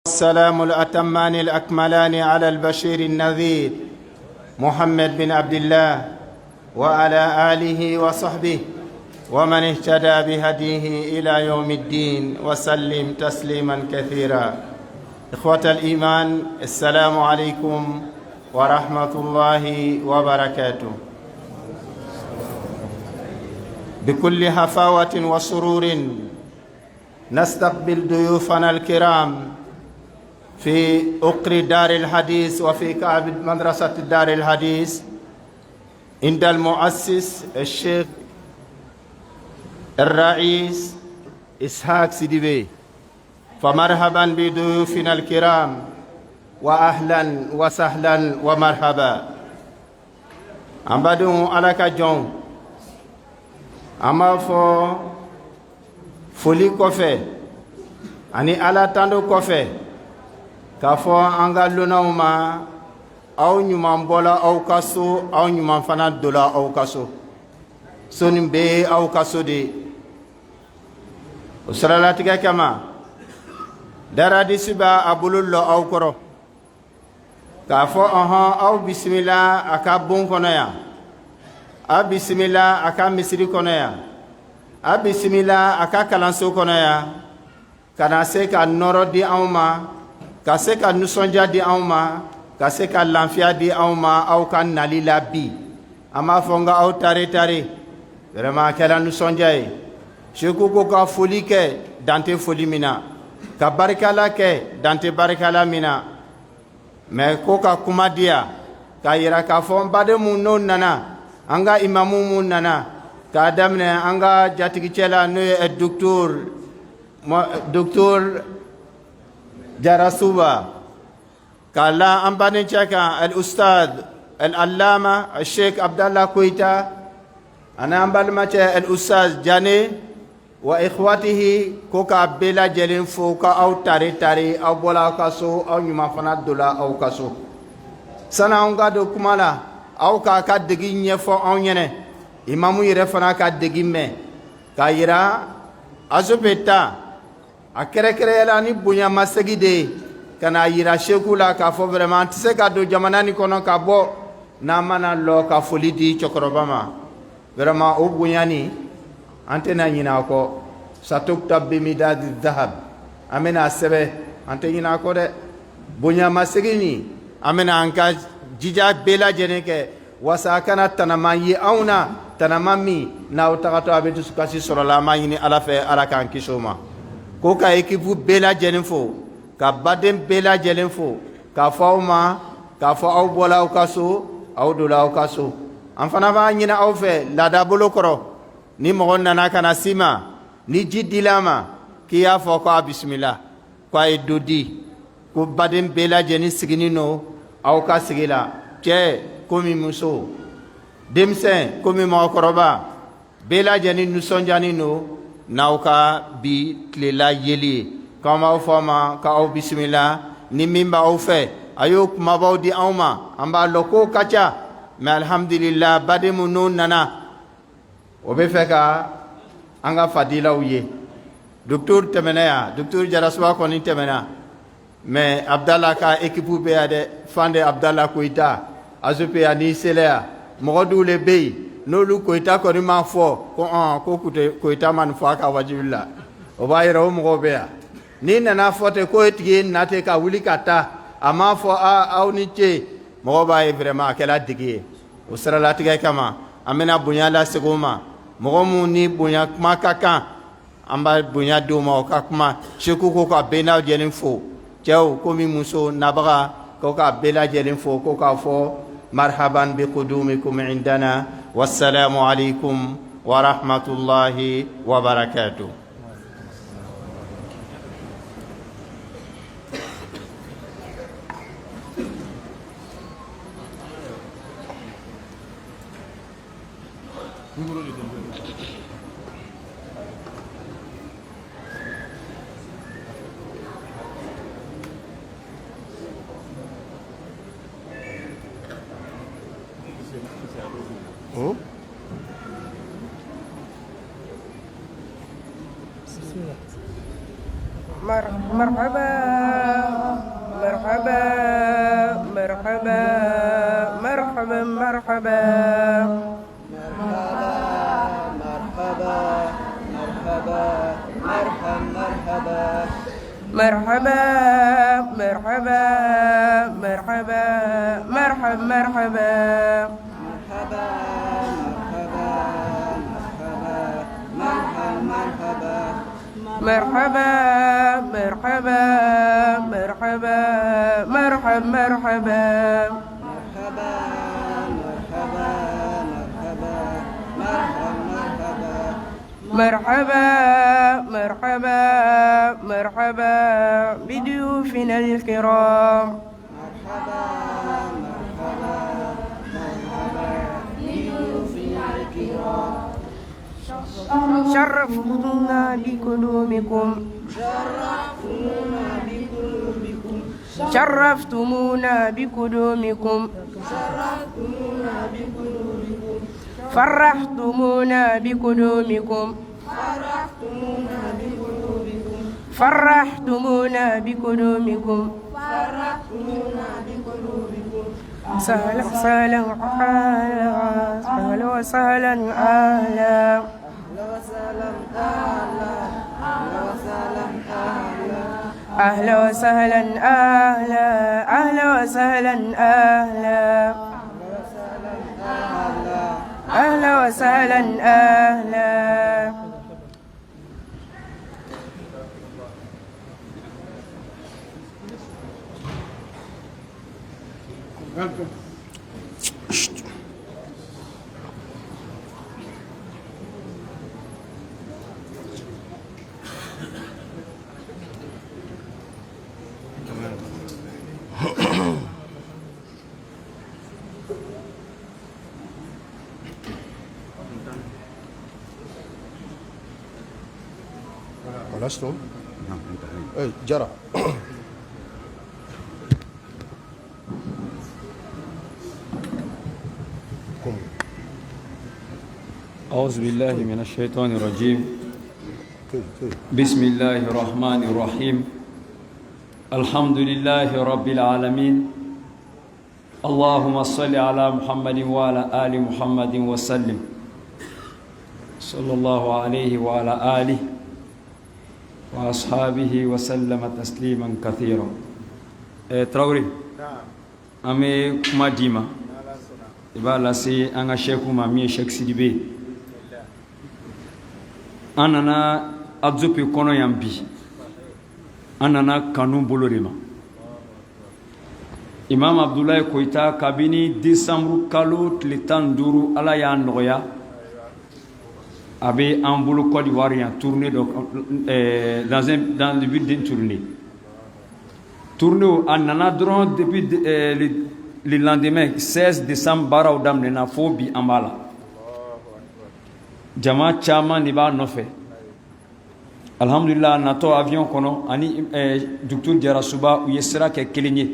السلام الأتمان الأكملان على البشير النذير محمد بن عبد الله وعلى آله وصحبه ومن اهتدى بهديه إلى يوم الدين وسلم تسليما كثيرا. إخوة الإيمان، السلام عليكم ورحمة الله وبركاته. بكل حفاوة وسرور نستقبل ضيوفنا الكرام في أقر دار الحديث وفي كعب مدرسة دار الحديث عند المؤسس الشيخ الرئيس إسحاق سيديبي. فمرحبا بضيوفنا الكرام وأهلا وسهلا ومرحبا. أمبادو على كجون أما فولي كوفي أني على تاندو كوفي kafo anga lunauma au nyuman bola au kaso au nyuman fana dola au kaso sonin be au kaso de usralatika kama daradi siba abulullo au koro kafo au bismillah aka bon kono ya a bismillah aka misiri kono ya a bismillah aka kalanso kono ya kana se ka noro di auma ka se ka nusɔndiya di anw ma ka se ka lafiya di anw ma aw ka nali la bi an b'a fɔ nka aw tare tare vraiment a kɛra nusɔndiya ye seku ko ka foli kɛ dante foli min na ka barikala kɛ dante barikala min na mais ko ka kuma di yan k'a yira k'a fɔ n badenw n'o nana an ka imamu mun nana k'a daminɛ an ka jatigicɛ la n'o ye docteur Jarasuba kala ambani chaka al-ustad al-allama al-sheikh Abdallah Koita ana ambal macha al-ustad Jane wa ikhwatihi ko ka bela jelin fo ka aw tare aw bola kaso aw nyuma fana dola aw kaso sana on ga do kumala aw ka degi nyefo aw nyene imamu yere fana ka degi me ka yira azubeta a kɛrɛkɛrɛ la ni bonya masegi de kana yira sheku la k'a fɔ vraiment tɛ se ka don jamana ni kɔnɔ ka bɔ n'a mana lɔ ka foli di cɛkɔrɔba ma vraiment o bonya ni an tɛna ɲinɛ a kɔ satuktab bimidadi dhahab an bɛna a sɛbɛ an tɛ ɲinɛ a kɔ dɛ bonya masegi ni an bɛna an ka jija bɛɛ lajɛlen kɛ wasa a kana tanama ye anw na tanama min n'aw tagatɔ a bɛ dusukasi sɔrɔ la an b'a ɲini ala fɛ ala k'an kisi o ma ko ka ekipu bɛɛ lajɛlen fo ka baden bɛɛ lajɛlen fo k'a fɔ aw ma k'a fɔ aw bɔla aw ka so aw donna aw ka so an fana b'a ɲini aw fɛ laada bolo kɔrɔ ni mɔgɔ nana ka na s'i ma ni ji dila ma k'i y'a fɔ ko a bisimila ko a ye do di ko baden bɛɛ lajɛlen siginin don aw ka sigi la cɛ komi muso denmisɛn komi mɔgɔkɔrɔba bɛɛ lajɛlen nisɔndiyalen don n'aw ka bi tilela yeli ye k'an b'aw fɔ ma k'aw bisimila ni min b'aw fɛ a y'o kumabaw di anw ma an b'a lɔn kow ka ca mais alhamdulillah badenw n'o nana o bɛ fɛ ka an ka fadilaw ye docteur tɛmɛna yan docteur Jarasuba kɔni tɛmɛna mais Abdallah ka équipe bɛ yan dɛ Fande Abdallah Koita Azupe ani Seleya mɔgɔ dɔw le bɛ yen n'olu Koita kɔni m'a fɔ ko Koita ma nin fɔ a ka wajibi la o b'a yira o mɔgɔw bɛ yan n'i nana fɔ ten ko e tigi ye na ten ka wuli ka taa a m'a fɔ aw ni ce mɔgɔ b'a ye vraiment a kɛra digi ye o siralatigɛ kama an bɛna bonya lasegin o ma mɔgɔ mun ni bonya kuma ka kan an b'a bonya di o ma o ka kuma seku ko ka bɛɛ lajɛlen fo cɛw komi muso nabaga ko ka bɛɛ lajɛlen fo ko k'a fɔ marhaban bi qudumikum indana wassalamu alaikum wa rahmatullahi wa barakatuh. Oh? مرحبا مرحبا مرحبا مرحبا مرحبا مرحبا مرحبا مرحبا مرحبا مرحبا مرحبا مرحبا مرحبا مرحبا مرحبا مرحبا مرحبا بضيوفنا الكرام شرفتمونا بقدومكم شرفتمونا بقدومكم فرحتمونا بقدومكم فرحتمونا بقدومكم سهلا سهلا أهلا وسهلا أهلا أهلا وسهلا أهلا أهلا وسهلا أهلا أهلا وسهلا أهلا خلصتم؟ نعم انتهينا. جرى. أعوذ بالله من الشيطان الرجيم. بسم الله الرحمن الرحيم. الحمد لله رب العالمين. اللهم صل على محمد وعلى آل محمد وسلم. صلى الله عليه وعلى آله وأصحابه وسلم تسليما كثيرا. تراوري أمي كما ديما إبالا سي أنا شيخ مامي شيخ سيدبي أنا أبزوبي كونو يامبي أنا كانون بولوريما إمام عبد الله كويتا كابيني ديسمبر كالو تلتان دورو على يان نويا avait un boulot Côte d'Ivoire tourné dans le but d'une tournée. Tourné en Nanadron depuis le lendemain 16 décembre bara odam nena fobi amala. Jama chama ni ba nofe. Alhamdulillah nato avion kono ani docteur Jarasuba u yesra ke kelinye.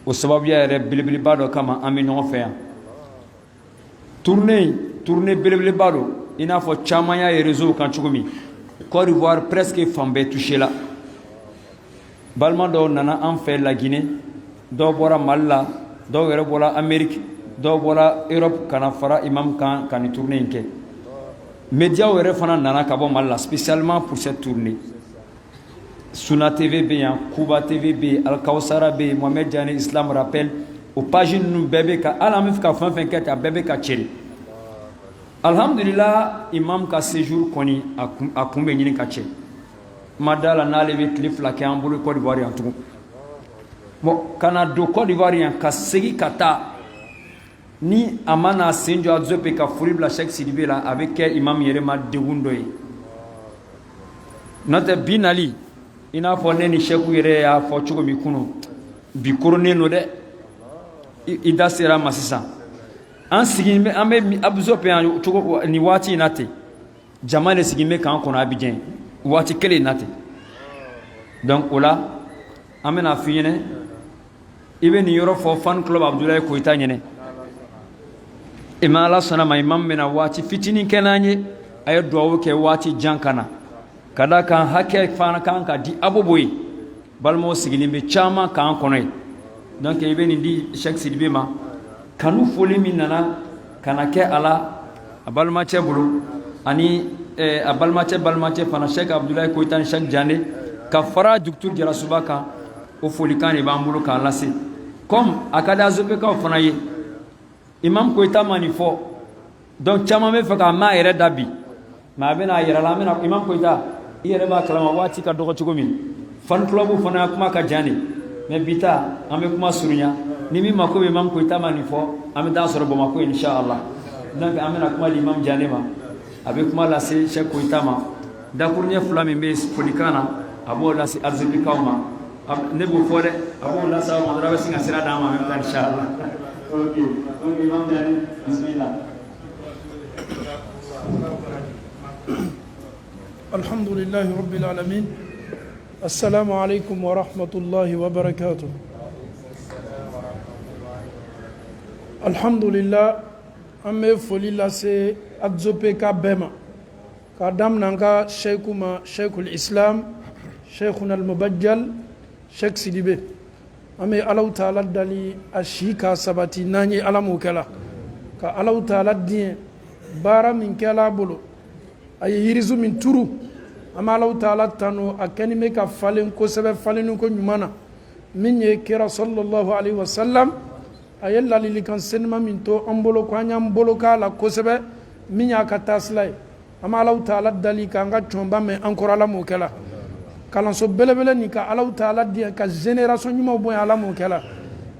O sababu ya bilibili bado kama ami no fe. Tourné bilibili bado il n'a pas chamaya et réseau quand tu commis Côte d'Ivoire presque fambé touché là balma do nana en fait la Guinée do bora Malla do wera bora Amérique do bora Europe kana fara imam kan tourner nke média wera fana nana kabo Malla spécialement pour cette tournée Suna TV bien Kuba TV bien Al Kawsara bien Mohamed Diané Islam rappel au page nous bébé ka ala mif ka fan ka ta bébé ka cheri Alhamdulillah, imam ka séjour koni a kumbe nyini ka che. Madala na lebe clip la ke ambulu Côte d'Ivoire en tout. Bon, kana do Côte d'Ivoire ka segi kata ni amana senjo azope ka furi bla Cheikh Sidibé là avec imam Yerema Dewundo yi. Notre binali ina fo ne ni Cheikh yere ya fo chugo mi kuno bi korone no de ida sera masisa. An sigime ambe abzope ni wati nate jamale sigime kan kono abidjan wati kele nate donc ola amena fiyene ibe ni yoro fo fan club Abdoulaye Koita nyene e mala sana ma imam mena wati fitini kenanye ay do ke wati jankana kada kan hakke fana kan ka di aboboyi balmo sigilen bɛ caman k'an kɔnɔ ye donc i bɛ nin di Cheikh Sidibe ma kanu foli min nana kana kɛ a la a balimacɛ bolo ani a balimacɛ fana Cheikh Abdoulaye Koyita ni Cheikh Diané ka fara Duktur Jalasuba kan o folikan de b'an bolo k'a lase comme a ka di AZOPkaw fana ye Imam Koyita ma nin fɔ donc caman bɛ fɛ k'a mɛn a yɛrɛ da bi mais a bɛna a yɛrɛ la an bɛna Imam Koyita i yɛrɛ b'a kalama waati ka dɔgɔ cogo min fan club fana kuma ka jan de mais bi ta an bɛ kuma surunya ni min mako bɛ Imam Koyita ma nin fɔ an bɛ taa sɔrɔ Bamako inchallah donc an bɛna kuma di Imam Diané ma a bɛ kuma lase Cheikh Koyita ma dakuruɲɛ fila min bɛ folikan na a b'o lase AZOPkaw ma ne b'o fɔ dɛ a b'o lase aw ma dɔrɔn a bɛ sin ka sira d'an ma en même temps inchallah ok donc Imam Diané bismillah. الحمد لله رب العالمين السلام عليكم ورحمة الله وبركاته الحمد لله أمي فولي لاسي أبزوبيكا بما كادام نانكا شيخنا شيخ الإسلام شيخنا المبجل شيخ سيديبي أمي الله تعالى دالي أشيكا سباتي ناني ألمو كلا كا الله تعالى دين بارا من كلا بولو ay yirizu min turu ama Allah taala tano akani me ka falen ko sebe falen ko nyumana min ye kira sallallahu alaihi wasallam ayella lili kan senma min to ambolo ko anyam bolo kala ko sebe min ya ka taslay ama Allah taala dali ka nga chomba me encore ala mo kala kalan so belebele ni ka Allah taala di ka generation nyuma bo ala mo kala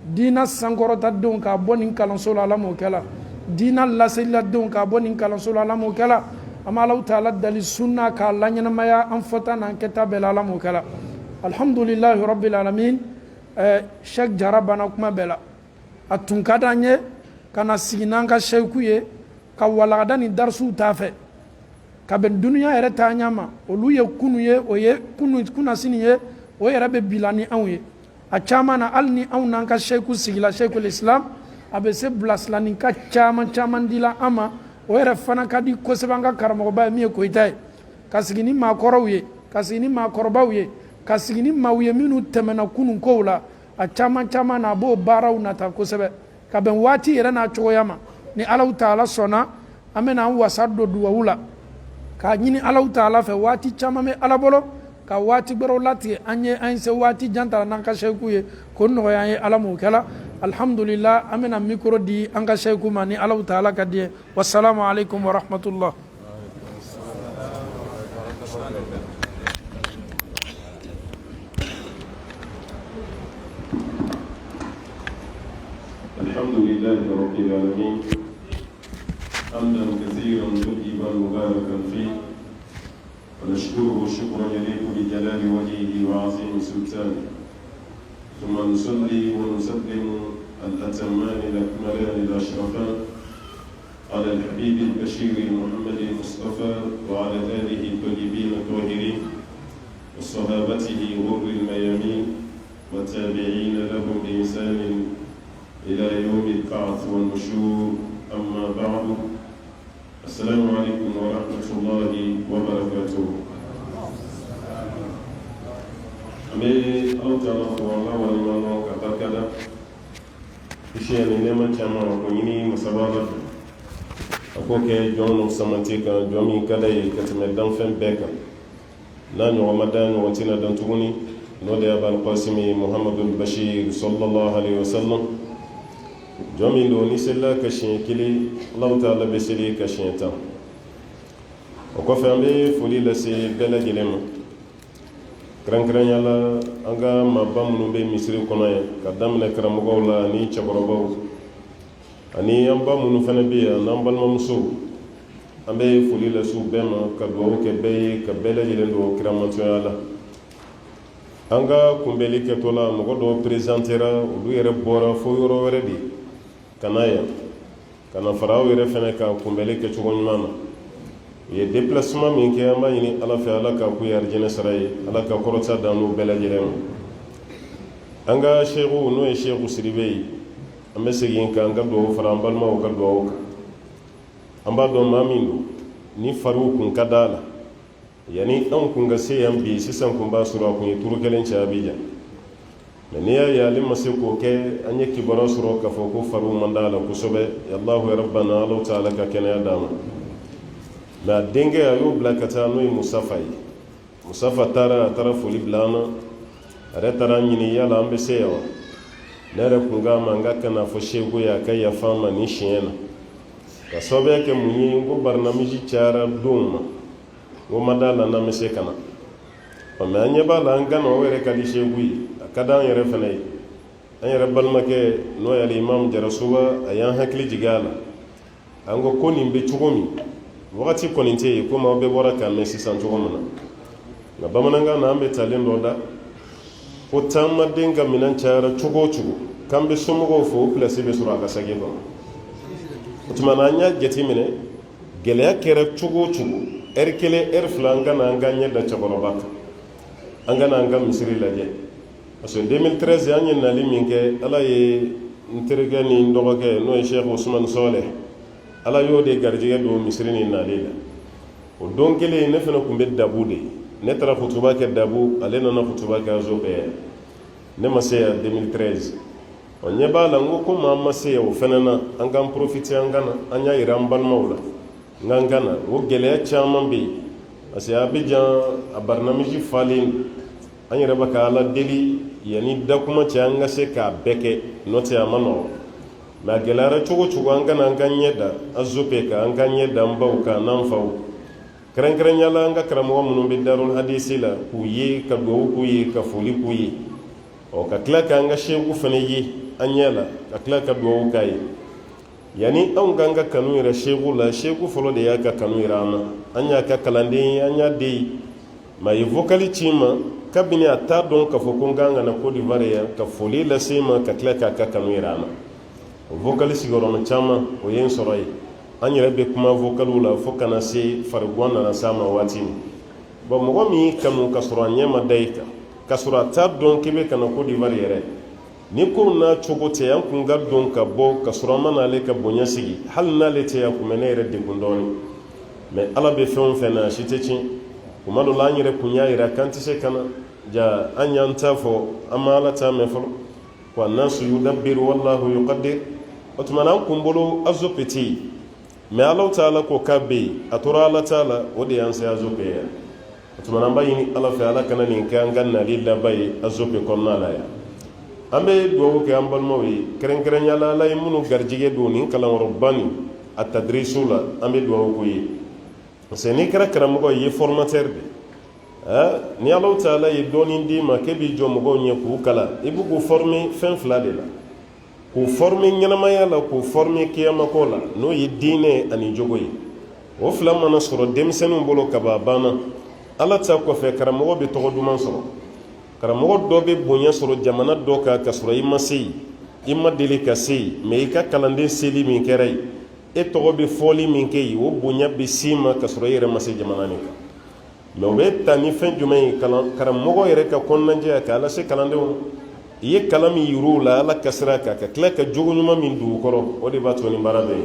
dina sangoro ta don ka bonin kalan so ala mo kala dina lasilla don ka bonin kalan so ala mo kala ama Allah taala dali sunna ka lanyana maya an fota nan kitabe la mo kala alhamdulillah rabbil alamin Sheikh jarabana kuma bela atun kadanye kana siginan ka sheikhu ye ka walada ni darsu tafe ka ben dunya yere tanyama olu ye kunu ye o ye kunu kuna sini ye o yere be bilani anwe a chama na alni an nan ka sheikhu sigila sheikhul islam abe se blaslani ka chama dila ama o yɛrɛ fana ka di kosɛbɛ an ka karamɔgɔba ye min ye Koyita ye ka sigi ni maakɔrɔw ye ka sigi ni maakɔrɔbaw ye ka sigi ni maaw ye minnu tɛmɛna kunun kow la a caman na a b'o baaraw nata kosɛbɛ ka bɛn waati yɛrɛ n'a cogoya ma ni Alahu taala sɔnna an bɛna an wasa don duwawu la k'a ɲini Alahu taala fɛ waati caman bɛ Ala bolo ka waati gbɛrɛw latigɛ an ye se waati jan tara n'an ka sheikhu ye ko nɔgɔya an ye Ala m'o kɛla alhamdulillah amena micro di an ka sheikhu ma ni Alahu taala ka di wassalamu alaikum wa rahmatullah. الحمد لله رب العالمين حمدا كثيرا طيبا مباركا فيه ونشكره شكرا يليق بجلال وجهه وعظيم سلطانه ثم نصلي ونسلم الأتمان الأكملان الأشرفان على الحبيب البشير محمد المصطفى وعلى آله الطيبين الطاهرين وصحابته غر الميامين والتابعين لهم بإحسان إلى يوم البعث والنشور أما بعد السلام عليكم ورحمة الله وبركاته أمي أوتنا الله والله كبكنا إشياء لما كما وكوني مسبابة أقولك جون سمنتك جومي كذا كتمدان فم بكا نحن رمضان وتنا دنتوني نودي أبا القاسم محمد البشير صلى الله عليه وسلم jomi lo ni sella ka shin kili Allah ta'ala be seli ka shin ta o ko fambe foli la se bela jelema kran yalla anga mabam no be misri kono ya ka damna karamogo la ni chakorobo ani amba munu fana be nan balma muso ambe foli la su bema ka do ke be ka bela jelendo kramanto yalla anga kumbeli ke tola mo do presentera o du yere bora fo yoro were di kanaya kana faraw yɛrɛ fɛnɛ ka kunbɛli kɛ cogo ɲuman na ye déplacement min kɛ an b'a ɲini ala fɛ ala ka k'u ye arijɛnɛ sara ye ala ka kɔrɔta dan n'u bɛɛ lajɛlen ma an ka sheikhu n'o ye sheikhu Sidibe ye an bɛ segin ka an ka duwawu fara an balimaw ka duwawu kan an b'a dɔn maa min don ni fariw kun ka d'a la yanni anw kun ka se yan bi sisan kun b'a sɔrɔ a kun ye turu kelen cɛ Abijan mais ni ya ali masiko ke anye kibaro suro ka fo ko faru mandala ko sobe Allahu rabbana Allah ta'ala ka kene adama na denge ayo blakata no musafa tara foli blana are tara nyini yala ambe seyo nere kunga manga kana fo shego ya kai ya fama ni shiena ka sobe ke munyi ngo barnamiji chara duma ngo madala na mese kana amma anye bala ngano were kali shego kada yere fane an yere balmake no ya imam jarasuba ayan hakli jigala ango koni mbe chugomi wakati koni te ko ma be bora ka mesi san chugomuna na bamananga na ambe talendo da ko tamma denga minan cara chugo kambe sumugo fo place be sura ka sage ko tumana jeti mine gele ya kere chugo erkele erflanga na nganya da chagoroba angana ngam misiri laje parce que 2013 yanyi nali minke ala ye nterege ni ndogoke no Cheikh Ousmane Soleh ala yo de garjige do misiri ni nali la o donkele ne fena kumbe dabude ne tara khutuba ke dabu ale na khutuba ka zo be ne masaya 2013 on nyeba la ngoko mamma se o fenana angam profiter angana anya irambal mawla ngangana o gele chama be ase abidjan abarnamiji falin anya reba ka ala deli yani da kuma ci an gase ka beke note ya mano na gelara chugo angana anganye da azupe ka anganye da mbau ka nan fawo kran yala anga karamo mun be darul hadisi la kuyi ka do kuyi ka fuli kuyi o ka klaka anga shegu fane yi anyala ka klaka do kai yani an ganga kanu ira shegu la shegu folo de yaka kanu ira ma anya ka kalande anya de mai vocali chima kabini ata don ka fo konganga na Côte d'Ivoire ya ka foli la sema ka klaka ka kanu ira ma vocali sigoro na chama o yen soroi anyere be kuma vocalu la fo kana se fargwana na sama wati bo mo mi kanu kasura nyema daika kasura ta don kebe kana Côte d'Ivoire yere ni ko na chogote yan kunga don ka bo kasura mana le ka bonya sigi hal na le te ya kuma ne yere de gundoni mais ala be fon fena shiteci kuma do la nyere kunya ira kanti se kana ja anyanta fo amala ta me fo wa nasu yudabbiru wallahu yuqaddir otmana kumbolo azopeti mais Allah ta'ala ko kabe atura Allah ta'ala wodi yansa azope ya otmana bayini ala fa ala kana nin kan ganna lilla bay azope konna la ya ambe do ke ambal mawi keren yala lay munu garjige do nin kala rabbani at-tadrisula ambe do ko yi seni kara mo ko yi formateur de ni Allah ta'ala yi doni ndi ma kebi jomo go nye ku kala ibu ko former fin flade la ko former nyanamaya la ko former kiyama ko la no yi dine ani jogoyi o flamma na soro demsenu bolo kababana ala ta ko fe karamo be to duman soro karamo do be bonya soro jamana do ka kasoro imasi imma delika sei me ka kalande seli min kerai e to be foli min kei o bonya be sima kasoro yere masi jamana ni ka no be tani fen jumay karamo yere ka konnanje ka ala se kalande ye kalami yurula ala kasra ka kla ka jogunuma min du koro o de bato ni barabe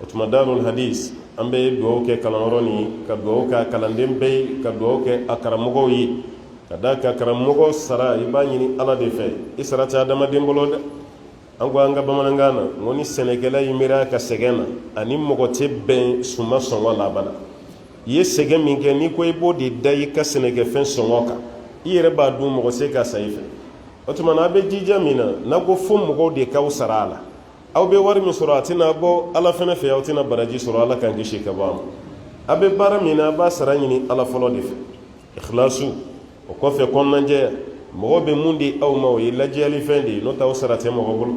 o tuma darul hadis ambe do ke kalamoroni ka do ka kalandem be ka do ke akaramogo yi kada ka karamogo sara ibani ni ala de fe isra ta dama dembolo de ango anga bamanangana ngoni senegala yimira ka segena ani mogo te ben suma son wala bala ye segen min ke ni ko ibo de dai ka senege fen songoka yere ba du mogo se ka saife otumana be jija mina na go fo mogo de ka usarala aw be war mi suratina bo ala fena fe yawtina baraji sura ala kan gishi ka bam abe bara mina ba sarani ala folo de ikhlasu o ko fe konnanje mogo be mundi aw maw illa jeli fendi no taw sarate mogo bul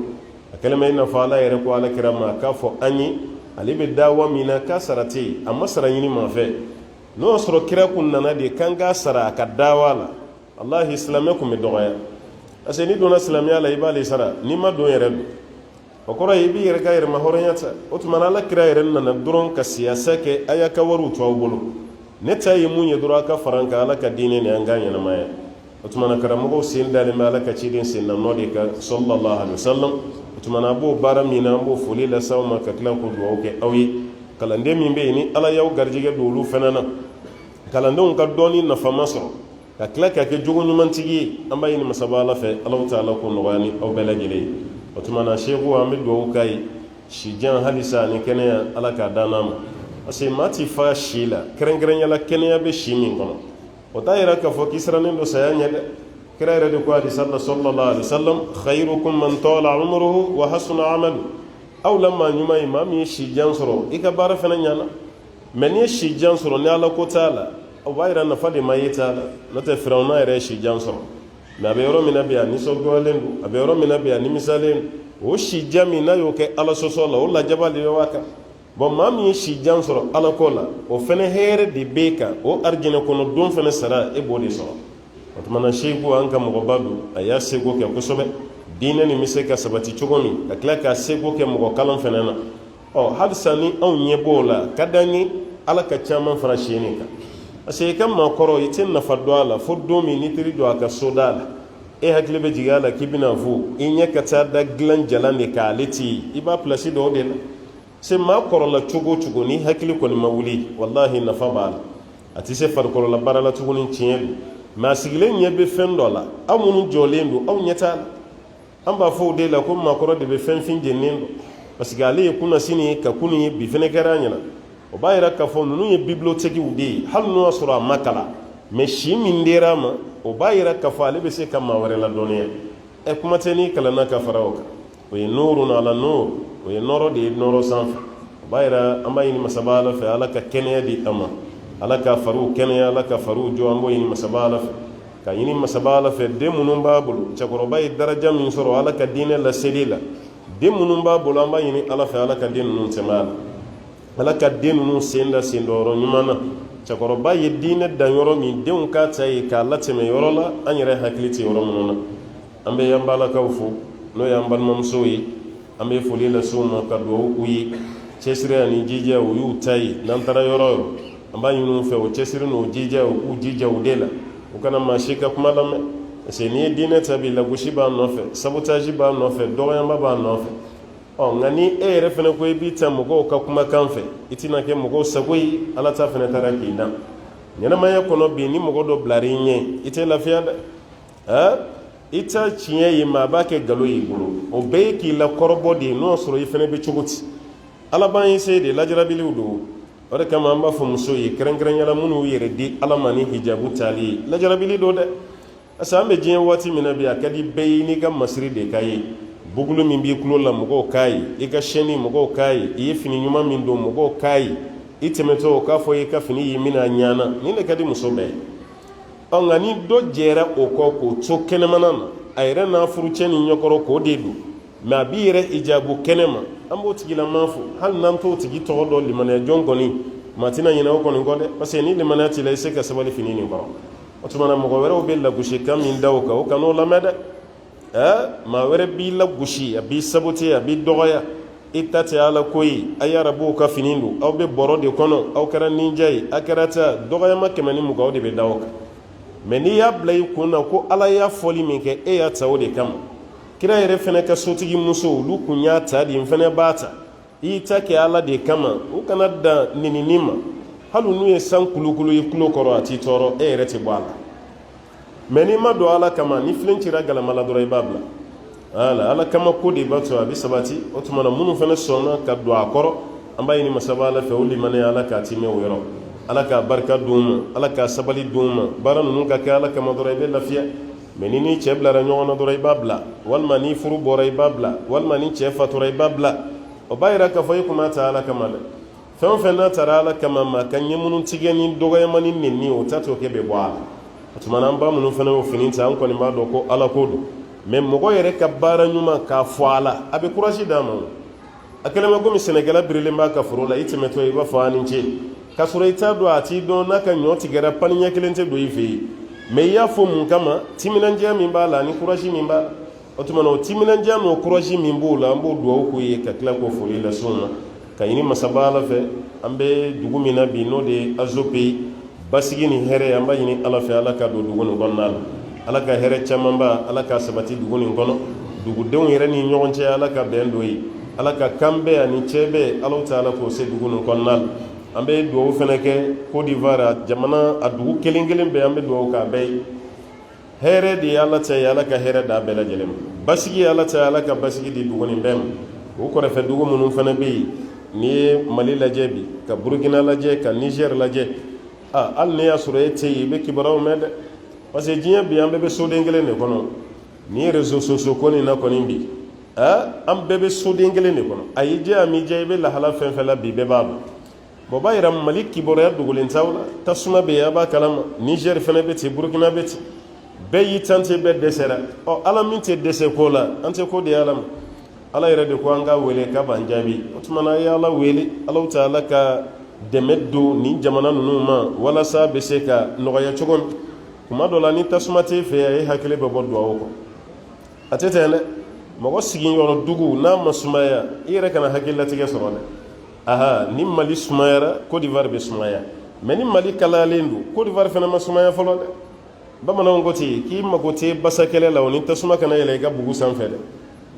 akalama ina fala yere ko ala kirama ka fo anyi ali be dawa mina ka sarate amma sarani ma fe no soro kira kun nana de kanga sara ka dawala allah islamakum doya aseni dona islamia la ibali sara ni ma don yere o kora yibi yere ga yere ma horanyata otumana la kira yere nana duron ka siyasa ke aya ka waru to bolo ne tayi munye dura ka faranka ala ka dine ne anganya na maya otumana karamo sin dale mala ka cidin sin na nodi ka sallallahu alaihi wasallam otumana bo baramina bo fuli la sawma ka klan ko do ke awi kalande min be ni ala yaw garjige dolu fenana kalande on ka doni na famaso ka tila ka kɛ jogo ɲumantigi ye an b'a ɲini masaba ala fɛ Alahu taala ko nɔgɔya ni aw bɛɛ lajɛlen ye o tuma na seku an bɛ dugawu k'a ye sijan halisa ni kɛnɛya ala k'a dan n'a ma parce que maa ti fa si la kɛrɛnkɛrɛnyala kɛnɛya bɛ si min kɔnɔ o t'a yɛrɛ k'a fɔ k'i sirannen don saya ɲɛ dɛ kira yɛrɛ de ko hadisa la sallallahu alaihi wasallam khairukum man tala umruhu wa hasuna amalu aw la maa ɲuman ye maa min ye sijan sɔrɔ i ka baara fana ɲana mɛ n'i ye sijan sɔrɔ ni ala ko t'a la o b'a yɛrɛ nafa de ma ye t'a la n'o tɛ firawuna yɛrɛ ye sijan sɔrɔ mɛ a bɛ yɔrɔ min na bi a nisɔngoyalen don a bɛ yɔrɔ min na bi a nimisalen don o sijan min n'a y'o kɛ ala sɔsɔ la o lajaba de b'a kan bon maa min ye sijan sɔrɔ ala ko la o fana hɛrɛ de b'e kan o arijinɛ kɔnɔ don fana sara e b'o de sɔrɔ o tuma na seku an ka mɔgɔba don a y'a seko kɛ kosɛbɛ diinɛ nin bɛ se ka sabati cogo min ka tila ka seko kɛ mɔgɔ kalan fana na halisa ni anw ɲɛ b'o la ka d'an ye ala ka caman fara siɲɛni kan parce que i ka maakɔrɔ i tɛ nafa dɔn a la fo don min n'i teri don a ka so da la e hakili bɛ jigin a la k'i bɛna fo i ɲɛ ka taa da dilan jalan de k'ale ti i b'a pilasi dɔw de la se maa kɔrɔla cogo o cogo ni hakili kɔni ma wuli wallahi nafa b'a la a tɛ se farikɔrɔla baara la tuguni tiɲɛ don mɛ a sigilen ɲɛ bɛ fɛn dɔ la aw minnu jɔlen don aw ɲɛ t'a la an b'a fɔ o de la ko maakɔrɔ de bɛ fɛn fin jeninen don parce que ale ye kunnasini ye ka kunu ye bi fɛnɛ kɛra a ɲɛna o b'a yira k'a fɔ ninnu ye bibliotɛkiw de ye hali n'o y'a sɔrɔ a ma kalan mɛ si min dira a ma o b'a yira k'a fɔ ale bɛ se ka maa wɛrɛ ladɔnniya kuma tɛ n'i kalanna ka fara o kan o ye nurun ala nur o ye nɔrɔ de ye nɔrɔ sanfɛ o b'a yira an b'a ɲini masaba ala fɛ ala ka kɛnɛya di a ma ala ka fariw kɛnɛya ala ka fariw jɔ an b'o ɲini masaba ala fɛ ka ɲini masaba ala fɛ den minnu b'a bolo cɛkɔrɔba ye daraja min sɔrɔ ala ka diinɛ laseli la den minnu b'a bolo an b'a ɲini ala fɛ ala ka den ninnu tɛmɛ a la ala ka den ninnu sen da sen dɔ yɔrɔ ɲuman na cɛkɔrɔba ye diinɛ dan yɔrɔ min denw k'a ta ye k'a latɛmɛ yɔrɔ la an yɛrɛ hakili tɛ yɔrɔ minnu na an bɛ yan balakaw fo n'o y'an balimamusow ye an bɛ foli lase u ma ka dugawu k'u ye cɛsiri ani jija o y'u ta ye n'an taara yɔrɔ o yɔrɔ an b'a ɲini u fɛ o cɛsiri n'o jija o k'u jija o de la u kana maa si ka kuma lamɛn parce que n'i ye diinɛ ta bi lagosi b'a nɔfɛ sabotage b'a nɔfɛ dɔgɔyama b'a nɔfɛ nka ni e yɛrɛ fana ko i b'i ta mɔgɔw ka kumakan fɛ i tɛna kɛ mɔgɔw sago ye ala ta fana taara k'i dan ɲɛnamaya kɔnɔ bi ni mɔgɔ dɔ bilara i ɲɛ i tɛ lafiya dɛ i ta tiɲɛ ye maa b'a kɛ nkalon y'i bolo o bɛɛ ye k'i lakɔrɔbɔ de ye n'o sɔrɔ i fana bɛ cogo di ala b'an ye se de lajarabiliw don o de kama an b'a fɔ musow ye kɛrɛnkɛrɛnyala minnu y'u yɛrɛ di ala ma ni hijabu tali ye lajarabili don dɛ parce que an bɛ diɲɛ waati min na bi a ka di bɛɛ ye n'i ka masiri de ka ye bugulu min b'i tulo la mɔgɔw k'a ye i ka sɛni mɔgɔw k'a ye i ye fini ɲuman min don mɔgɔw k'a ye i tɛmɛtɔ o k'a fɔ i ka fini y'i minɛ a ɲana nin de ka di muso bɛɛ ye nka ni dɔ jɛra o kɔ k'o to kɛnɛmana na a yɛrɛ n'a furucɛ ni ɲɔkɔrɔ k'o de don mɛ a b'i yɛrɛ hijabu kɛnɛ ma an b'o tigilaman fo hali n'an t'o tigi tɔgɔ dɔn limaniya jɔn kɔni maa tɛna ɲinɛ o kɔni kɔ dɛ parce que ni limaniya t'i la i se ka sabali fini nin kɔrɔ o tuma na mɔgɔ wɛrɛw bɛ lagosi kan min da o kan o kan'o lamɛn dɛ maa wɛrɛ b'i lagosi a b'i sabote a b'i dɔgɔya i ta tɛ ala ko ye a ye arabuw ka fini don aw bɛ bɔrɔ de kɔnɔ aw kɛra ninja ye a kɛra ta dɔgɔyama 120 o de bɛ da o kan mɛ n'i y'a bila i kun na ko ala y'a fɔli min kɛ e y'a ta o de kama kira yɛrɛ fana ka sotigi muso olu kun y'a ta de n fana b'a ta i y'i ta kɛ ala de kama u kana dan ninini ma hali n'u ye san kulukulu i tulo kɔrɔ a t'i tɔɔrɔ e yɛrɛ tɛ bɔ a la mɛ n'i ma don ala kama ni filen cira galama la dɔrɔn i b'a bila ala kama ko de b'a to a bɛ sabati o tuma na minnu fana sɔnna ka don a kɔrɔ an b'a ɲini masaba ala fɛ o limaniya ala k'a ti mɛn o yɔrɔ ala k'a barika d'u ma ala k'a sabali d'u ma baara ninnu ka kɛ ala kama dɔrɔn i bɛ lafiya mɛ ni cɛ bilara ɲɔgɔn na dɔrɔn i b'a bila walima ni furu bɔra i b'a bila walima ni cɛ fatura i b'a bila o b'a yira k'a fɔ i kun b'a ta ala kama dɛ fɛn o fɛn n'a taara ala kama ma ka ɲɛ minnu tigɛ ni dɔgɔyama ni nɛni o ta t'o kɛ bɛ bɔ a la o tuma na an ba minnu fana y'o fini ta an kɔni b'a dɔn ko ala ko don mɛ mɔgɔ yɛrɛ ka baara ɲuman k'a fɔ a la a bɛ courage d'a ma a kɛlen bɛ komi sɛnɛkɛla birilen b'a ka foro la i tɛmɛtɔ i b'a fɔ a ni ce k'a sɔrɔ i t'a dɔn a t'i dɔn n'a ka ɲɔ tigɛra pani ɲɛ kelen tɛ don i fɛ yen mɛ i y'a fɔ mun kama timinandiya min b'a la ani courage min b'a la o tuma na o timinandiya n'o courage min b'o la an b'o dugawu k'u ye ka tila k'o foli lase u ma ka ɲini masaba ala fɛ an bɛ dugu min na bi n'o de ye azope basigi ni hɛrɛ an b'a ɲini ala fɛ ala ka don dugu nin kɔnɔna la ala ka hɛrɛ camanba ala ka sabati dugu nin kɔnɔ dugudenw yɛrɛ ni ɲɔgɔn cɛ ala ka bɛn don ye ala ka kan bɛɛ ani cɛ bɛɛ ala ta ala k'o se dugu nin kɔnɔna la an bɛ duwawu fana kɛ Côte d'Ivoire jamana a dugu kelen kelen bɛɛ an bɛ duwawu k'a bɛɛ ye hɛrɛ de ye Ala ta ye Ala ka hɛrɛ d'a bɛɛ lajɛlen ma basigi ye Ala ta ye Ala ka basigi di dugu nin bɛɛ ma o kɔrɔfɛ dugu minnu fana bɛ yen n'i ye Mali lajɛ bi ka Burkina lajɛ ka Niger lajɛ hali n'i y'a sɔrɔ e tɛ yen i bɛ kibaruyaw mɛn dɛ parce que diɲɛ bi an bɛɛ bɛ soden kelen de kɔnɔ ni réseaux sociaux ko nin na kɔni bi an bɛɛ bɛ soden kelen de kɔnɔ a y'i diya a m'i diya i bɛ lahala fɛn fɛn la bi bɛɛ b'a dɔn bon b'a yira Mali kibaruya dogolen t'aw la tasuma bɛ yen a b'a kalama Niger fana bɛ ten Burkina bɛ ten bɛɛ y'i tante bɛɛ dɛsɛra Ala min tɛ dɛsɛ ko la an tɛ ko di Ala ma Ala yɛrɛ de ko an ka wele k'a b'an jaabi o tuma na a ye Ala wele Ala ta Ala ka dɛmɛ don nin jamana ninnu ma walasa bɛ se ka nɔgɔya cogo min kuma dɔ la ni tasuma t'e fɛ a ye hakili bɛ bɔ duwawu kɔ a tɛ ten dɛ mɔgɔ sigiyɔrɔ dugu n'a ma sumaya i yɛrɛ kana hakililatigɛ sɔrɔ dɛ ni Mali sumayara Côte d'Ivoire bɛ sumaya mais ni Mali kalayalen don Côte d'Ivoire fana ma sumaya fɔlɔ dɛ bamananw ko ten k'i mago tɛ basakɛlɛ la o ni tasuma kana yɛlɛ i ka bugu sanfɛ dɛ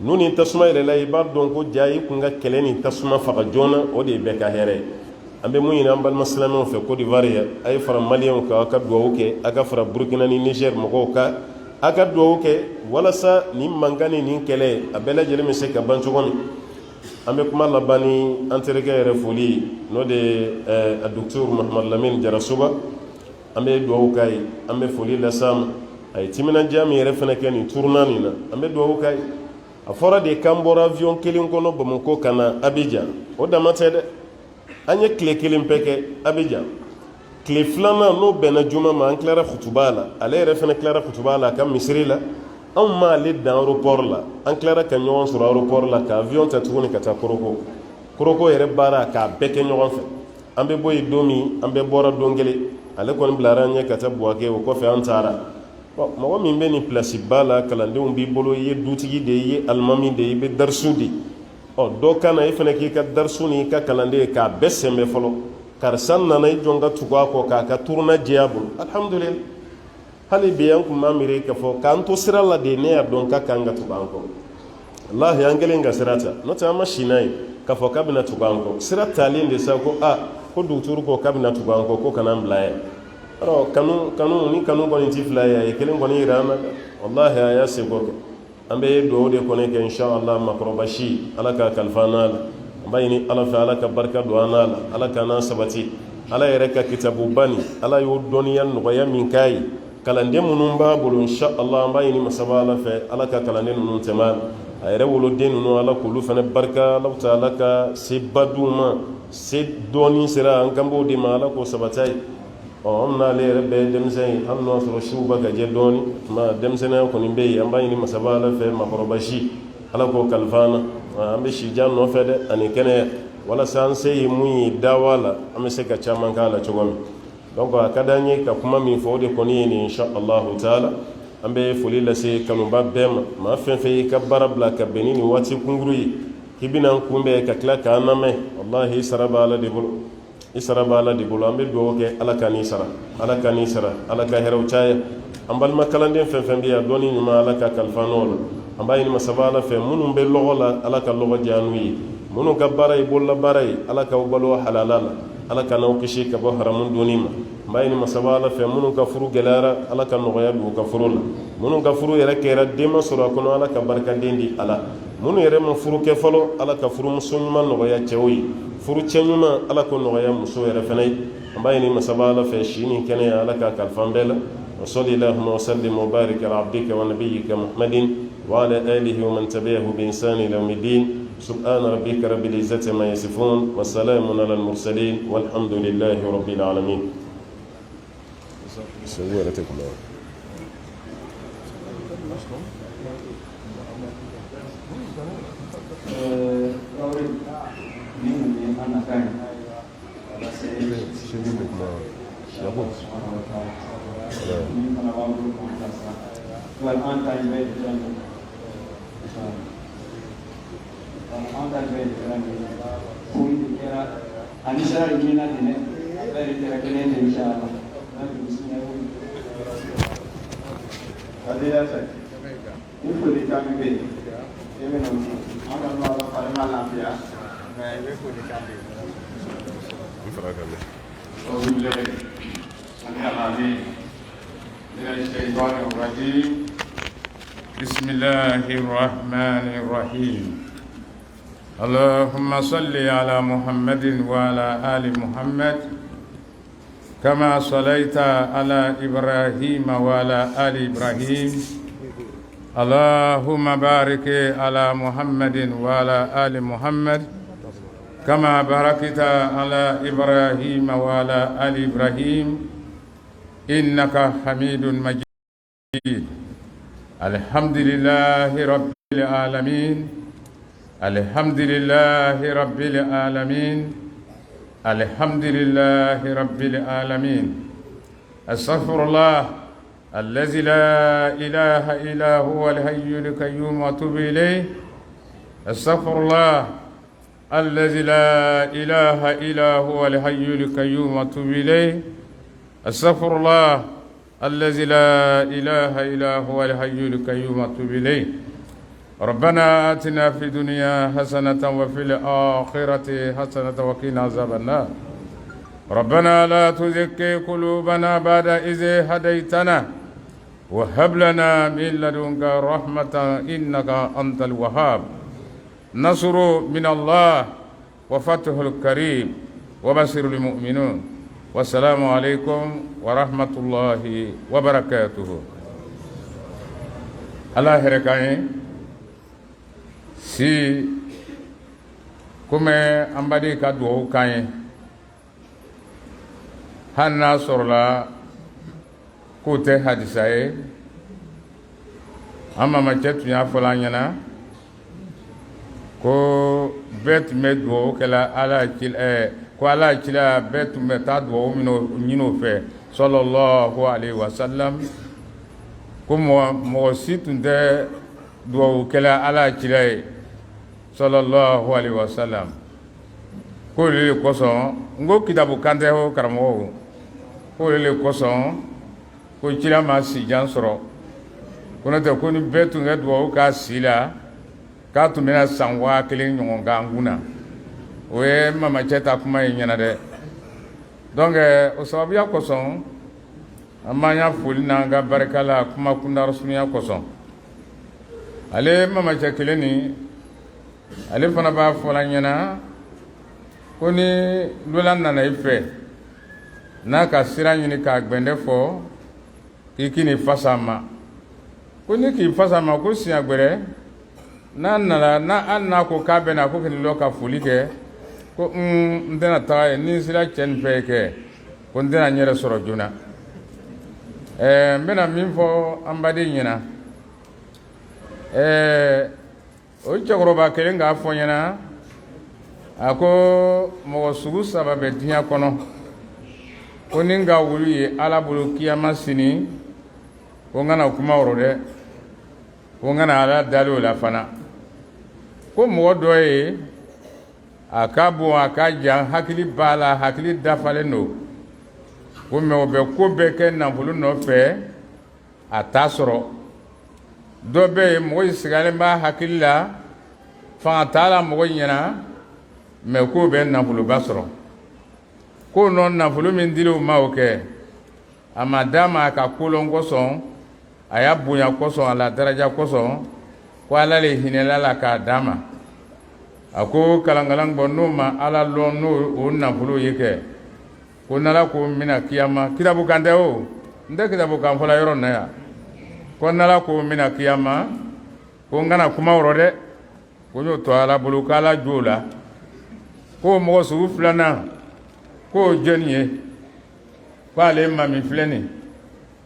n'u ni tasuma yɛlɛla i b'a dɔn ko ja i kun ka kɛlɛ ni tasuma faga joona o de ye bɛɛ ka hɛrɛ ye an bɛ mun ɲini an balima silamɛw fɛ Côte d'Ivoire yan a ye fara maliyɛnw kan a ka duwawu kɛ a ka fara Burkina ni Niger mɔgɔw kan a ka duwawu kɛ walasa nin mankan ni nin kɛlɛ a bɛɛ lajɛlen bɛ se ka ban cogo min an bɛ kuma laban ni an terikɛ yɛrɛ foli n'o de ye a docteur Mahamadu Lamini Jarasoba an bɛ duwawu k'a ye an bɛ foli las'a ma a ye timinandiya min yɛrɛ fana kɛ nin tournant nin na an bɛ duwawu k'a ye a fɔra de k'an bɔra avion kelen kɔnɔ Bamako ka na Abidjan o dama tɛ dɛ an ye tile kelen bɛɛ kɛ Abidjan tile filanan n'o bɛnna juma ma an tilara kutuba la ale yɛrɛ fana tilara kutuba la a ka misiri la anw ma ale dan aéroport la an tilara ka ɲɔgɔn sɔrɔ aéroport la ka avion ta tuguni ka taa Koroko yɛrɛ baara k'a bɛɛ kɛ ɲɔgɔn fɛ an bɛ bɔ yen don min an bɛɛ bɔra don kelen ale kɔni bilara an ɲɛ ka taa Buwake o kɔfɛ an taara mɔgɔ min bɛ nin place ba la kalandenw b'i bolo i ye dutigi de ye i ye alimami de ye i bɛ darisu di dɔ ka na i fana k'i ka darisu ni i ka kalanden k'a bɛɛ sɛmɛ fɔlɔ karisa nana i jɔn ka tugu a kɔ k'a ka turuna jɛya bolo alhamdulillah hali bi an kun b'a miiri k'a fɔ k'an to sira la de ne y'a dɔn k'a kan ka tugu an kɔ wallahi an kɛlen ka sira ta n'o tɛ an ma si n'a ye k'a fɔ k'a bɛna tugu an kɔ sira talen de sa ko ko dugutigi ko k'a bɛna tugu an kɔ ko kana an bila yan kanu ni kanu kɔni ti fila ye a ye kelen kɔni yira an na wallahi a y'a seko kɛ an bɛ duwawu de kɔni kɛ inshallah makɔrɔbasi Ala ka kalifa an na la an b'a ɲini Ala fɛ Ala ka barika don an na la Ala ka n'an sabati Ala yɛrɛ ka kitabu bani Ala y'o dɔnniya nɔgɔya min k'a ye kalanden minnu b'a bolo inshallah an b'a ɲini masaba Ala fɛ Ala ka kalanden ninnu tɛmɛ a yɛrɛ woloden ninnu Ala k'olu fana barika Ala ta Ala ka seba d'u ma se dɔɔni sera an kan b'o de ma Ala k'o sabata ye an n'ale yɛrɛ bɛɛ ye denmisɛn ye hali n'o y'a sɔrɔ siw bɛ ka jɛ dɔɔni tuma denmisɛnninya kɔni bɛ yen an b'a ɲini masaba Ala fɛ makɔrɔbasi Ala k'o kalifa an na an bɛ sijan nɔfɛ dɛ ani kɛnɛya walasa an se ye mun ye dawa la an bɛ se ka caman k'a la cogo min donc a ka d'an ye ka kuma min fɔ o de kɔni ye nin inshallah taala an bɛ foli lase kanuba bɛɛ ma maa fɛn fɛn y'i ka baara bila ka bɛn ni nin waati kunkuru ye k'i bɛna n kunbɛn ka tila k'an lamɛn wallahi i sara bɛ Ala de bolo i sara bɛ Ala de bolo an bɛ duwawu kɛ Ala ka n'i sara Ala ka n'i sara Ala ka hɛrɛw caya an balima kalanden fɛn fɛn bɛ yan dɔɔni ɲuman Ala ka kalifa n'o la an b'a ɲini masaba Ala fɛ minnu bɛ lɔgɔ la Ala ka lɔgɔ diya n'u ye minnu ka baara ye bolola baara ye Ala k'aw balo halala la Ala ka n'aw kisi ka bɔ haramu donni ma an b'a ɲini masaba Ala fɛ minnu ka furu gɛlɛyara Ala ka nɔgɔya don u ka furu la minnu ka furu yɛrɛ kɛra den ma sɔrɔ a kɔnɔ Ala ka barikaden di a la minnu yɛrɛ ma furu kɛ fɔlɔ Ala ka furumuso ɲuman nɔgɔya cɛw ye furu cɛ ɲuman Ala k'o nɔgɔya muso yɛrɛ fana ye an b'a ɲini masaba Ala fɛ si ni kɛnɛya Ala ka kalifa an bɛɛ la wa salli Allahumma wa sallim wa barik ala abdika wa nabiyyika Muhammadin wa ala alihi wa man tabi'ahu bi ihsan ila yawmiddin سبحان ربك رب العزة ما يصفون وسلام على المرسلين والحمد لله رب العالمين أعوذ بالله السميع العليم من الشيطان الرجيم بسم الله الرحمن الرحيم اللهم صل على محمد وعلى آل محمد كما صليت على إبراهيم وعلى آل إبراهيم اللهم بارك على محمد وعلى آل محمد كما باركت على إبراهيم وعلى آل إبراهيم إنك حميد مجيد الحمد لله رب العالمين الحمد لله رب العالمين الحمد لله رب العالمين استغفر الله الذي لا إله إلا هو الحي القيوم وأتوب إليه استغفر الله الذي لا إله إلا هو الحي القيوم وأتوب إليه استغفر الله الذي لا إله إلا هو الحي القيوم وأتوب إليه ربنا آتنا في الدنيا حسنة وفي الآخرة حسنة وقنا عذاب النار ربنا لا تزغ قلوبنا بعد إذ هديتنا وهب لنا من لدنك رحمة إنك أنت الوهاب نصر من الله وفتح الكريم وبشر المؤمنون والسلام عليكم ورحمة الله وبركاته الله يركاني si kome an badi ka duwawu kan ye hali n'a sɔrɔla k'o tɛ hadisa ye an mamacɛ tun y'a fɔla an ɲɛna ko bɛɛ tun bɛ duwawu kɛla ko ala cila bɛɛ tun bɛ taa duwawu ɲini o fɛ sallallahu alaihi wasallam ko mɔgɔ si tun tɛ duwawu kɛla ala cila ye sallallahu alaihi wasallam ko le kosɔn n ko kitabu kantɛ o karamɔgɔw ko le kosɔn ko cila ma sijan sɔrɔ ko n'o tɛ ko ni bɛɛ tun kɛ duwawu k'a si la k'a tun bɛna san 1000 ɲɔgɔn k'an kunna o ye mamacɛ ta kuma ye ɲɛna dɛ donc o sababuya kosɔn an b'an ya foli n'an ka barika la kuma kundarasunya kosɔn ale mamacɛ kelen ni ale fana b'a fɔla ɲɛna ko ni lola nana i fɛ n'a ka sira ɲini k'a gbɛndɛ fɔ k'i k'i fasa ma ko ni k'i fasa ma ko siɲɛ gwɛrɛ n'a nana hali n'a ko k'a bɛ na ko k'i lɔ ka foli kɛ ko n tɛna taga ye ni sira cɛ nin fɛ kɛ ko n tɛna n yɛrɛ sɔrɔ joona n bɛna min fɔ an baden ɲɛna o cɛkɔrɔba kelen k'a fɔ ɲɛna a ko mɔgɔ sugu 3 bɛ diɲɛ kɔnɔ ko ni ka wulu ye ala bolo kiyama sini ko n kana kuma o dɛ ko n kana ala dali o la fana ko mɔgɔ dɔ ye a ka bon a ka jan hakili b'a la hakili dafalen don ko mɛ o bɛ ko bɛɛ kɛ nafolo nɔfɛ a t'a sɔrɔ dɔ bɛ yen mɔgɔ in sigalen b'a hakili la fanga t'a la mɔgɔ in ɲɛna mɛ k'o bɛ nafoloba sɔrɔ k'o nɔ nafolo min dila o ma o kɛ a ma d'a ma a ka kolon kosɔn a y'a bonya kosɔn a la daraja kosɔn ko ala le hinɛla la k'a d'a ma a ko kalankalan bɔ n'o ma ala lɔn n'o o nafolo ye kɛ ko n'ala ko n bɛna kiyama kitabu kan tɛ o n tɛ kitabu kan fɔla yɔrɔ in na yan ko n'ala ko n bɛna kiyama ko n kana kuma o rɔ dɛ ko n y'o to ala bolo k'ala jo o la ko mɔgɔ sugu filanan k'o jɔnni ye k'ale mami filɛ nin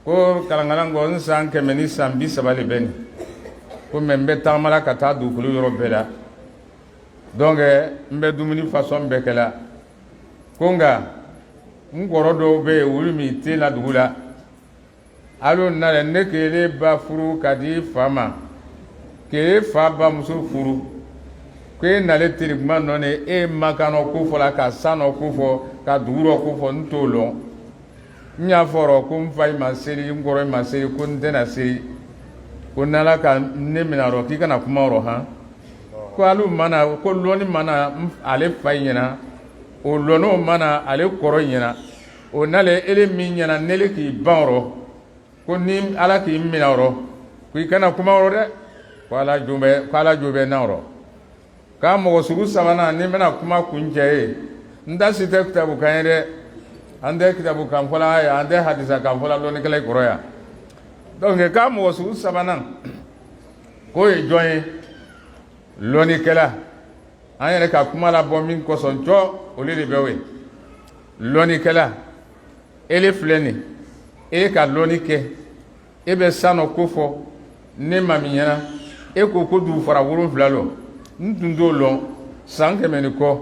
ko kalankalan kɔ n san 100 ni san 30 le bɛ nin ko mɛ n bɛ tagamala ka taa dugukolo yɔrɔ bɛɛ la donc n bɛ dumuni façon bɛɛ kɛla ko nka n kɔrɔ dɔw bɛ yen olu min te la dugu la alo nare ne kele ba furu ka di fa ma k'e fa bamuso furu k'e nale terikuma nɔ ne e makanɔ ko fɔ la ka sanɔ ko fɔ ka dugurɔ ko fɔ n t'o lɔn n y'a fɔrɔ ko n fa ma seri n kɔrɔ ma seri ko n tɛna seri ko n'ala ka ne minɛ rɔ k'i kana kuma rɔ han ko alu mana ko lɔni mana ale fa ɲɛna o lɔn'o mana ale kɔrɔ ɲɛna o nale ele min ɲɛna nele k'i ban o rɔ ko ni ala k'i minɛ o rɔ ko i kana kuma o rɔ dɛ ko ala jo bɛ na o rɔ k'a mɔgɔ sugu sabanan ni n bɛna kuma kuncɛ ye n da si tɛ kitabu kan ye dɛ an tɛ kitabu kan fɔla ye an tɛ hadisa kan fɔla lɔnnikɛla kɔrɔ yan donc k'a mɔgɔ sugu sabanan k'o ye jɔn ye lɔnnikɛla an yɛrɛ ka kuma labɔ min kosɔn cɔ olu de bɛ o ye lɔnnikɛla ele filɛ nin e ka lɔnni kɛ e bɛ sanɔ ko fɔ ne ma min ɲɛna e ko ko 5 fara 7 lɔ n tun t'o lɔn san 100 ni kɔ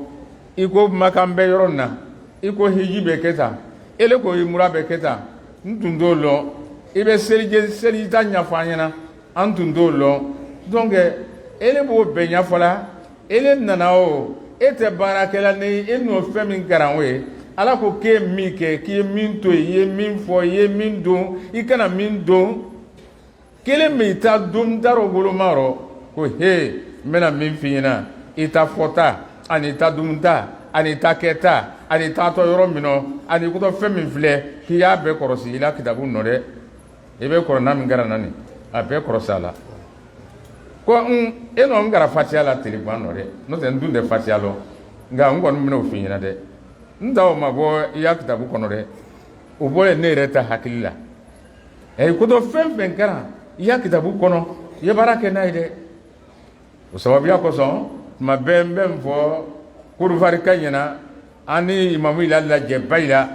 i ko makan bɛ yɔrɔ nin na i ko hiji bɛ kɛ tan ele ko mura bɛ kɛ tan n tun t'o lɔn i bɛ selita ɲɛfɔ an ɲɛna an tun t'o lɔn donc ele b'o bɛɛ ɲɛfɔla ele nana o e tɛ baarakɛla ni e n'o fɛn min karan o ye ala ko k'e min kɛ k'i ye min to yen i ye min fɔ i ye min don i kana min don kelen min ta don dar'o boloma rɔ ko he n bɛna min f'i ɲɛna i ta fɔta ani ta dunta ani ta kɛta ani taatɔ yɔrɔ min na ani kutɔ fɛn min filɛ k'i y'a bɛɛ kɔrɔsi i la kitabu nɔ dɛ i bɛ kɔrɔna min kɛra nani a bɛɛ kɔrɔsi a la ko e nɔ n kɛra fatiya la teleban nɔ dɛ n'o tɛ n dun tɛ fatiya lɔ nka n kɔni bɛna o f'i ɲɛna dɛ n ta o ma bɔ i y'a kitabu kɔnɔ dɛ o bɔlen ne yɛrɛ ta hakili la kutɔ fɛn fɛn kɛra i y'a kitabu kɔnɔ i ye baara kɛ n'a ye dɛ o sababuya kosɔn tuma bɛɛ n bɛ n fɔ Côte ka ɲɛna an ni imamu la lajɛ bayi la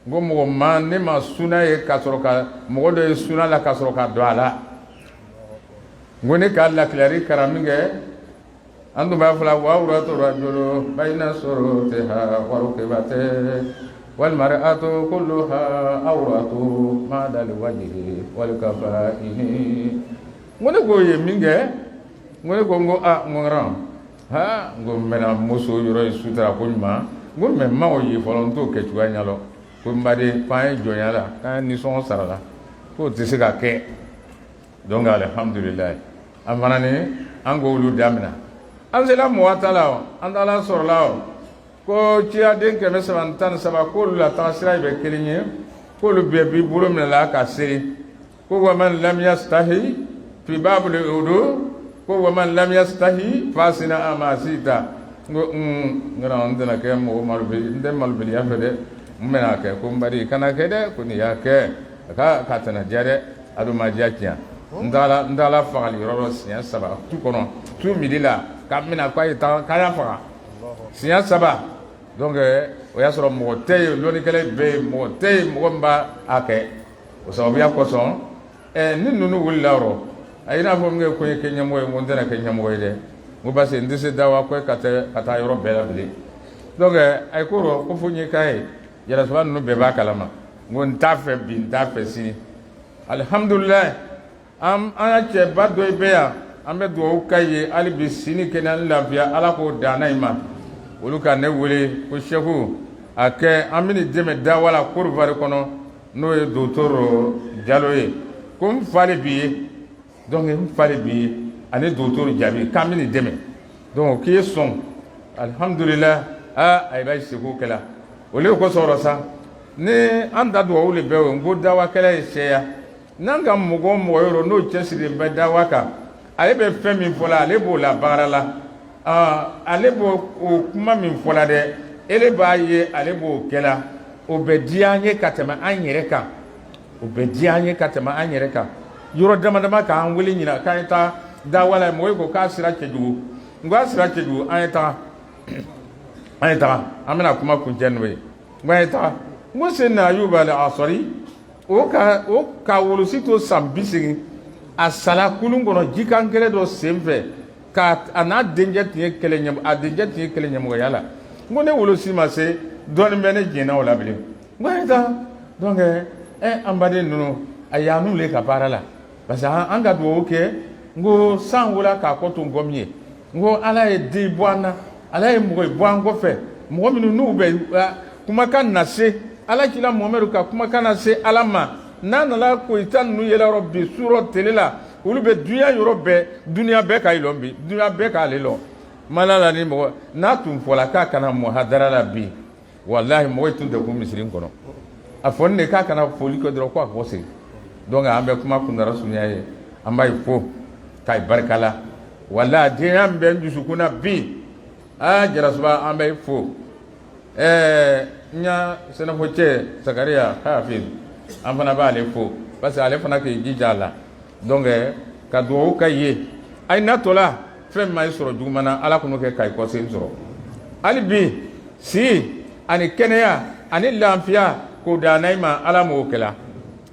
n ko mɔgɔ ma ne ma suna ye ka sɔrɔ ka mɔgɔ dɔ ye suna la ka sɔrɔ ka don a la n ko ne ka lakilari kara min kɛ an tun b'a fɔ la wa wurato rajulu bayna surutiha wa rukibatihi wal mar'atu kulluha awratu ma dal wajhi wal kafaihi n ko ne k'o ye min kɛ n ko ne ko n ko a n ko ŋaran ha n ko n bɛna muso yɔrɔ ye sutura ko ɲuman n ko mɛ n ma o ye fɔlɔ n t'o kɛ cogoya ɲɛ lɔ ko n baden k'an ye jɔnya la k'an ye nisɔngɔ sara la k'o tɛ se ka kɛ donc alhamdulilayi an fana ni an k'olu damina an sela mɔgɔ ta la o an taala sɔrɔla o ko ciyaden 313 k'olu la taga sira bɛ kelen ye k'olu bɛɛ b'i bolo minɛ la ka seri ko wa man lam yastahi fi babul wudu ko wa man lam yastahi fasina amasita ngo ngara on dana ke mo malbeli ndem malbeli ya fede mena ke ko mbari kana ke de ko ni ya ke ka tana jare adu ma jakia ndala fagali yoro siya saba tu kono tu midila kamina kwa ita kaya faga siya saba donc o ya soro mo te loni kele be mo te mo mba ake o sababu ya koson ni nunu wularo ayina fo nge ko ke nyamo e mon dana ke nyamo e de mo basse ndise dawa ko kata yoro bela bele donc ay ko ro ko fo nyi kai yara so no be ba kalama ngon tafe bin tafe si alhamdulillah am aya che bado e be ya am be do kai ali bi sini kenan lafiya ala ko dana ima olu ka ne wele ko shehu ake amini deme dawala kurvari kono no e docteur Diallo ye ko m fale bi donc m fale bi ani docteur Jabi kamini deme donc ki son alhamdulillah ay bay siku kala ole ko soro sa ne anda do wole be ngo dawa kala e seya nanga mugo moyoro no chesiri be dawa ka ale be femi fola ale bo la barala ale bo o kuma min fola de ele ba ye ale bo kala o be dianye katema anyere ka o be dianye katema anyere ka yoro dama ka an weli nyina ka ta dawala moy ko ka sira keju ngwa sira keju ayta amina kuma kunjenwe ngwaita ngose na Ayuba al-Asari o ka wolusito sambisi asala kulungono jikankere do semfe ka ana denje tiye kelenyam a denje tiye kelenyam go yala ngone wolusi ma se don mene jina wala bele ngwaita donc ambade nunu ayanu le ka parala parce que anga do oke ngo sangola ka koto ngomie ngo ala e di bwana ala e mo bwango fe mo minu nu be kuma kan na se ala kila Muhammadu ka kuma kan na se ala ma nana la ko itan nu yela rabbi suro telela ulu be dunya yoro be dunya be ka ilombi dunya be ka lelo malala ni mo na tun fola ka kana muhadara la bi wallahi mo tun de ko misirin kono a fonne ka kana foli ko dro ko ko se donc ambe kuma kun rasunya ye amba ifo kai barkala wala de ambe njusukuna bi a jara suba ambe ifo nya sena hoche Zakaria Hafiz an fana ba ale fo parce que ale fana ke jijala donc ka do ka ye ay natola fem may soro jumana ala kuno ke kay ko sen soro ali bi si ani kenya ani lamfia ko da naima ala mo kala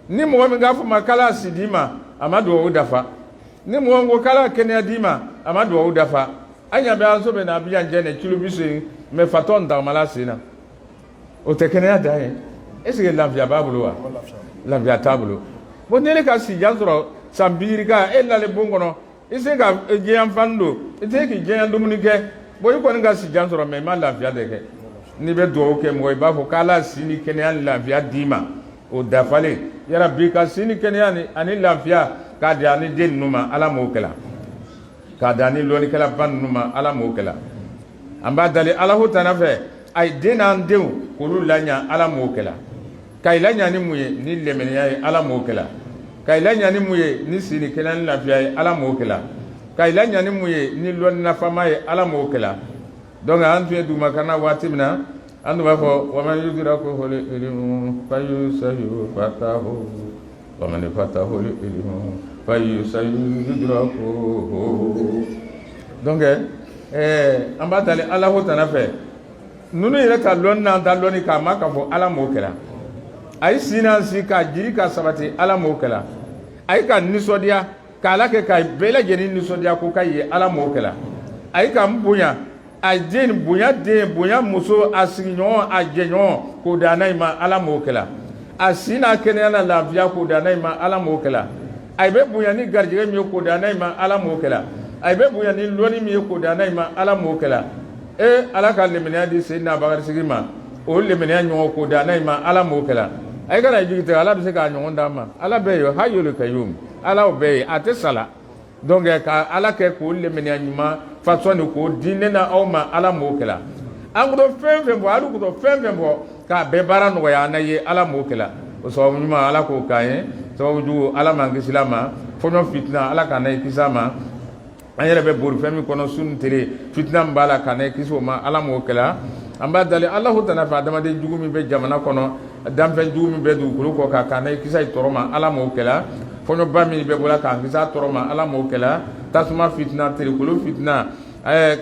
ni mo mi gafu makala sidima amadu o dafa ni mo ngo kala kenya dima amadu o dafa anya be aso be na biya njene kilu bisu me faton da mala sina o te kenya da est-ce que lamfia babulu wa lamfia tabulu bo nele ka si jansoro sambirika ella le bongono ise ka jeyan fando ite ki jeyan dumunike bo yi ko nga si jansoro me ma lamfia de ke ni be do ke mo ba fo kala sini kenya lamfia dima o dafale yara bi ka sini kenya ni ani lamfia ka dia ni den numa ala mo kala ka dani loni kala ban numa ala mo kala amba dali ala hu tanafe ay denan dew ko lu lanya ala mo kala kay lanya ni muye ni lemenya ay ala mo kala kay lanya ni muye ni sini kala ni lamfia ay ala mo kala kay lanya ni muye ni lon na fama ay ala mo kala donc an tu du makana watimna andu ba fo wa man yudraku hul ilmu fayusayu fatahu wa man fatahu ilmu fayusayu yudraku donc amba tale ala ho tanafe nunu yere ka lonna da loni ka maka fo ala mo kala ay sinan si ka jiri ka sabati ala mo kala ay ka nisodia kala ke kay bela jeni nisodia ko kay ala mo kala ay ka mbunya ay den bunya de bunya muso asignon ajenyon ko danay ma ala mo kala asina kene ala la via ko danay ma ala mo kala ay be bunya ni garjige mi ko danay ma ala mo kala ay be bunya ni loni mi ko danay ma ala mo kala ala ka lemenya di sayna bagar sigima o lemenya nyon ko danay ma ala mo kala ay kana jigite ala be se ka nyon dama ala be yo hayul kayum ala be ate sala donc ka ala ke ko lemenya nyuma façon ko dinena awma ala mo kala angdo fenfe bo alu ko fenfe bo ka be baran wo ya na ye ala mo kala o so nyuma ala ko kaye so ju ala mangi silama fono fitna ala kana kisama ayere be bur femi kono sun tere fitna mbala kana kiso ma ala mo kala amba dali allah ta'ala fa dama de jugumi be jamana kono damfen jugumi be du ko ka kana kisa toroma ala mo kala fono bami be bola ka kisa toroma ala mo kala tasuma fitna tere ko fitna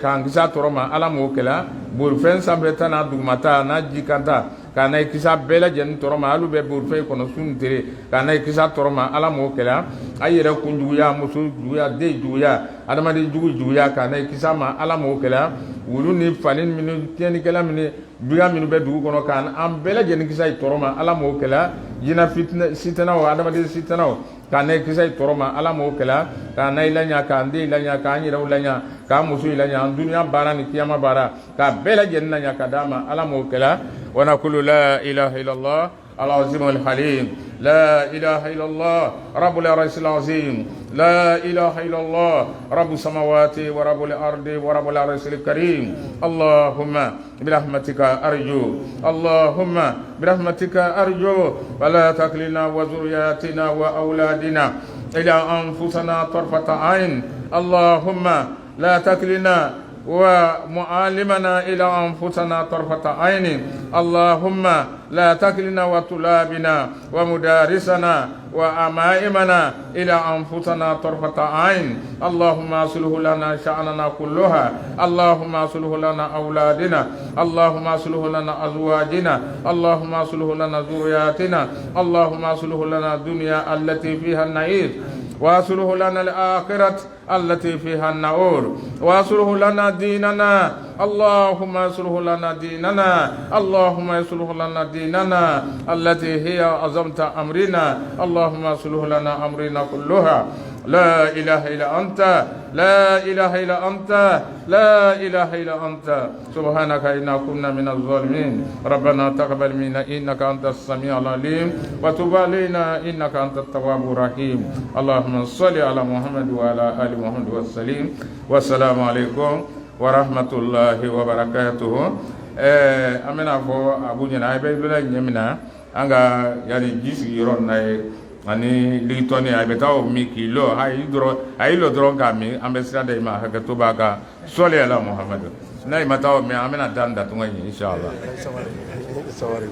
ka kisa toroma ala mo kala bur fen sambe tana dugmata na jikanta kana kisa bela jen toroma alu be bur fe kono sun tere kana kisa toroma ala mo kala ayere kunjuya musu juya de juya adama de juya kana kisa ma ala mo kala wulu ni falin minu tieni kala mini biga minu be dugu kono kan am bela jen kisa toroma ala mo kala jina fitna sitana wa adama de sitana kana kisa toroma ala mo kala kana ilanya kan de ilanya kan yira ulanya ka musu ilanya dunya bara ni kiyama bara ka bela jen nanya kadama ala mo kala wa naqulu la ilaha illallah العظيم الحليم لا إله إلا الله رب العرش العظيم لا إله إلا الله رب السماوات ورب الأرض ورب العرش الكريم اللهم برحمتك أرجو اللهم برحمتك أرجو ولا تكلنا وذرياتنا وأولادنا إلى أنفسنا طرفة عين اللهم لا تكلنا ومعالمنا إلى أنفسنا طرفة عين اللهم لا تكلنا وطلابنا ومدارسنا وأمائمنا إلى أنفسنا طرفة عين اللهم أصلح لنا شأننا كلها اللهم أصلح لنا أولادنا اللهم أصلح لنا أزواجنا اللهم أصلح لنا ذرياتنا اللهم أصلح لنا الدنيا التي فيها النعيم واصلح لنا الآخرة التي فيها النور واصلح لنا ديننا اللهم اصلح لنا ديننا اللهم اصلح لنا ديننا التي هي عظمت أمرنا اللهم اصلح لنا أمرنا كلها لا إله إلا أنت لا إله إلا أنت لا إله إلا أنت سبحانك إنا كنا من الظالمين ربنا تقبل منا إنك أنت السميع العليم وتب علينا إنك أنت التواب الرحيم اللهم صل على محمد وعلى آل محمد والسلام والسلام عليكم ورحمة الله وبركاته. أمنا فو أبو جنا بيبلا يمنا أنغا يعني جيس يرون ناي ani litoni ay betaw mi kilo ay lo dron kami ambesra de ma ka tubaka soli ala muhammad nay mataw mi amena danda tunga inshallah. Sorry.